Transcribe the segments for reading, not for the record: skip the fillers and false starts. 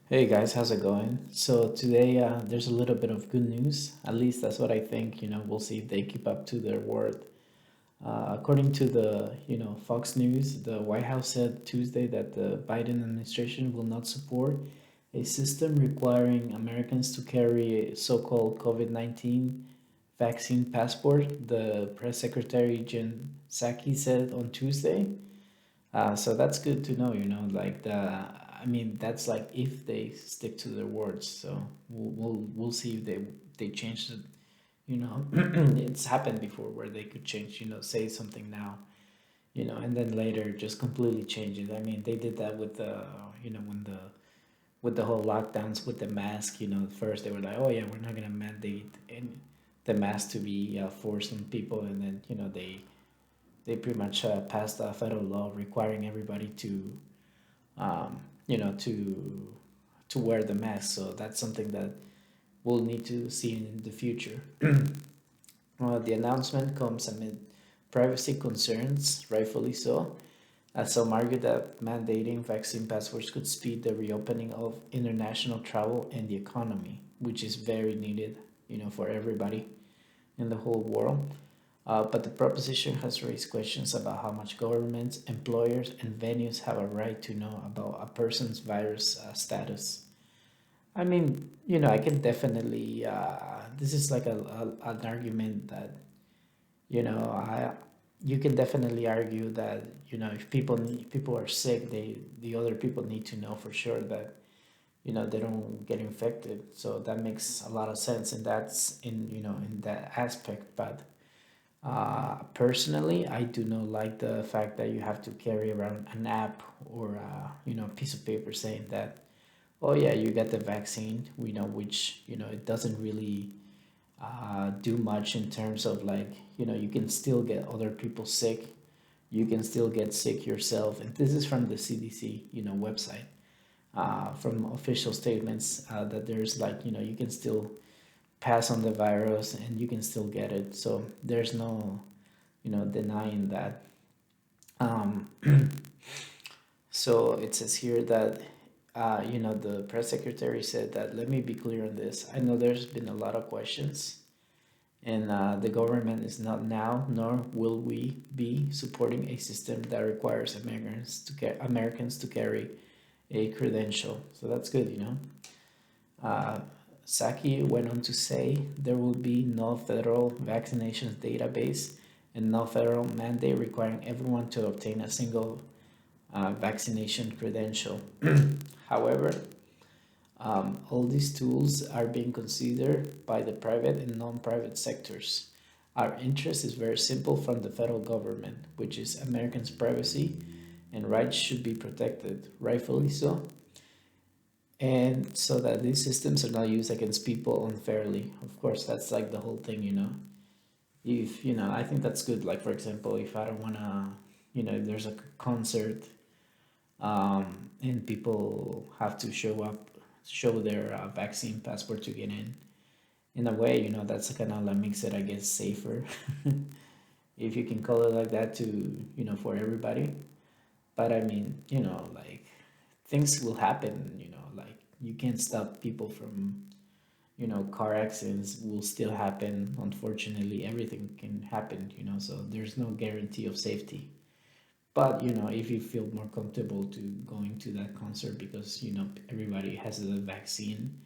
Hey guys, how's it going? So today there's a little bit of good news. At least that's what I think. We'll see if they keep up to their word. According to the Fox News, the White House said Tuesday that the Biden administration will not support a system requiring Americans to carry a so-called COVID-19 vaccine passport. The Press Secretary Psaki said on Tuesday. So that's good to know, like I mean, that's like if they stick to their words. So we'll see if they change it. It's happened before where they could change, say something now, and then later just completely change it. I mean, they did that with the, when the with the whole lockdowns with the mask. At first they were like, oh yeah, we're not gonna mandate the mask to be forced on people, and then they pretty much passed a federal law requiring everybody to to wear the mask. So that's something that we'll need to see in the future. The announcement comes amid privacy concerns, rightfully so, as some argue that mandating vaccine passports could speed the reopening of international travel and the economy, which is very needed, for everybody in the whole world. But the proposition has raised questions about how much governments, employers, and venues have a right to know about a person's virus status. I mean, I can definitely. This is like an argument that I you can definitely argue that if people are sick, the other people need to know for sure that they don't get infected. So that makes a lot of sense, and that's in that aspect. But personally, I do not like the fact that you have to carry around an app or a piece of paper saying that, oh yeah, you get the vaccine. We know which it doesn't really do much in terms of like you can still get other people sick. You can still get sick yourself, and this is from the CDC website. From official statements that there's like you can still pass on the virus and you can still get it. So there's no denying that. Um, so it says here that the press secretary said that, let me be clear on this. I know there's been a lot of questions, and the government is not now, nor will we be supporting a system that requires Americans to carry a credential. So that's good. Uh, Psaki went on to say there will be no federal vaccinations database and no federal mandate requiring everyone to obtain a single vaccination credential. However, all these tools are being considered by the private and non-private sectors. Our interest is very simple from the federal government, which is Americans' privacy and rights should be protected, rightfully so, and so that these systems are not used against people unfairly. Of course, that's like the whole thing. If I think that's good. Like, for example, if I don't want to, if there's a concert, and people have to show up, show their vaccine passport to get in a way, that's kind of like makes it, I guess, safer. If you can call it like that, to for everybody. But I mean, like, things will happen. Like, you can't stop people from, car accidents will still happen. Unfortunately, everything can happen. So there's no guarantee of safety. But if you feel more comfortable to going to that concert because everybody has the vaccine,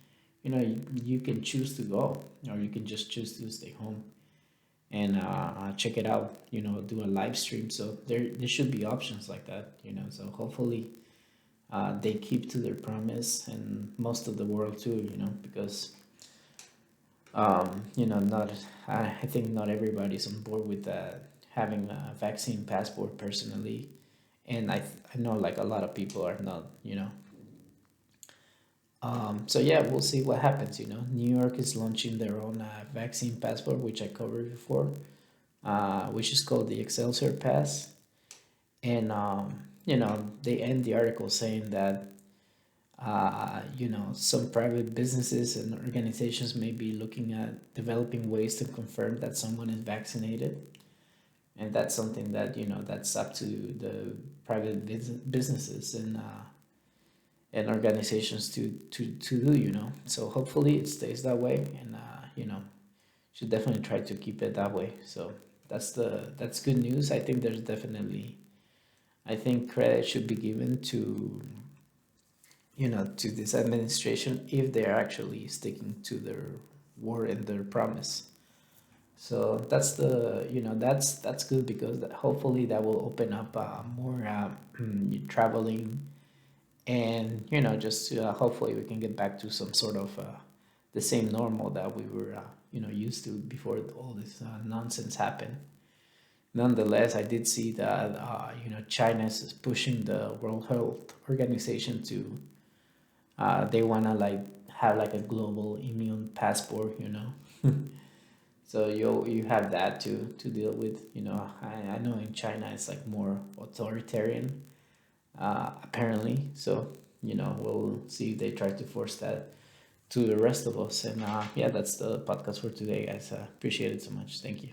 you can choose to go, or you can just choose to stay home and check it out. Do a live stream. So there should be options like that. So hopefully they keep to their promise, and most of the world too. Because not I think not everybody's on board with having a vaccine passport personally, and I know like a lot of people are not. So yeah, we'll see what happens. New York is launching their own vaccine passport, which I covered before, which is called the Excelsior Pass, and they end the article saying that some private businesses and organizations may be looking at developing ways to confirm that someone is vaccinated, and that's something that that's up to the private businesses, and organizations to do, so hopefully it stays that way, and should definitely try to keep it that way. So that's good news. I think there's definitely, I think credit should be given to, to this administration if they're actually sticking to their word and their promise. So that's that's good, because hopefully that will open up more traveling, and just hopefully we can get back to some sort of the same normal that we were used to before all this nonsense happened. Nonetheless, I did see that China is pushing the World Health Organization to they want to like have like a global immune passport, so you have that to deal with. I know in China it's like more authoritarian, apparently. So we'll see if they try to force that to the rest of us. And yeah, that's the podcast for today, guys. Appreciate it so much. Thank you.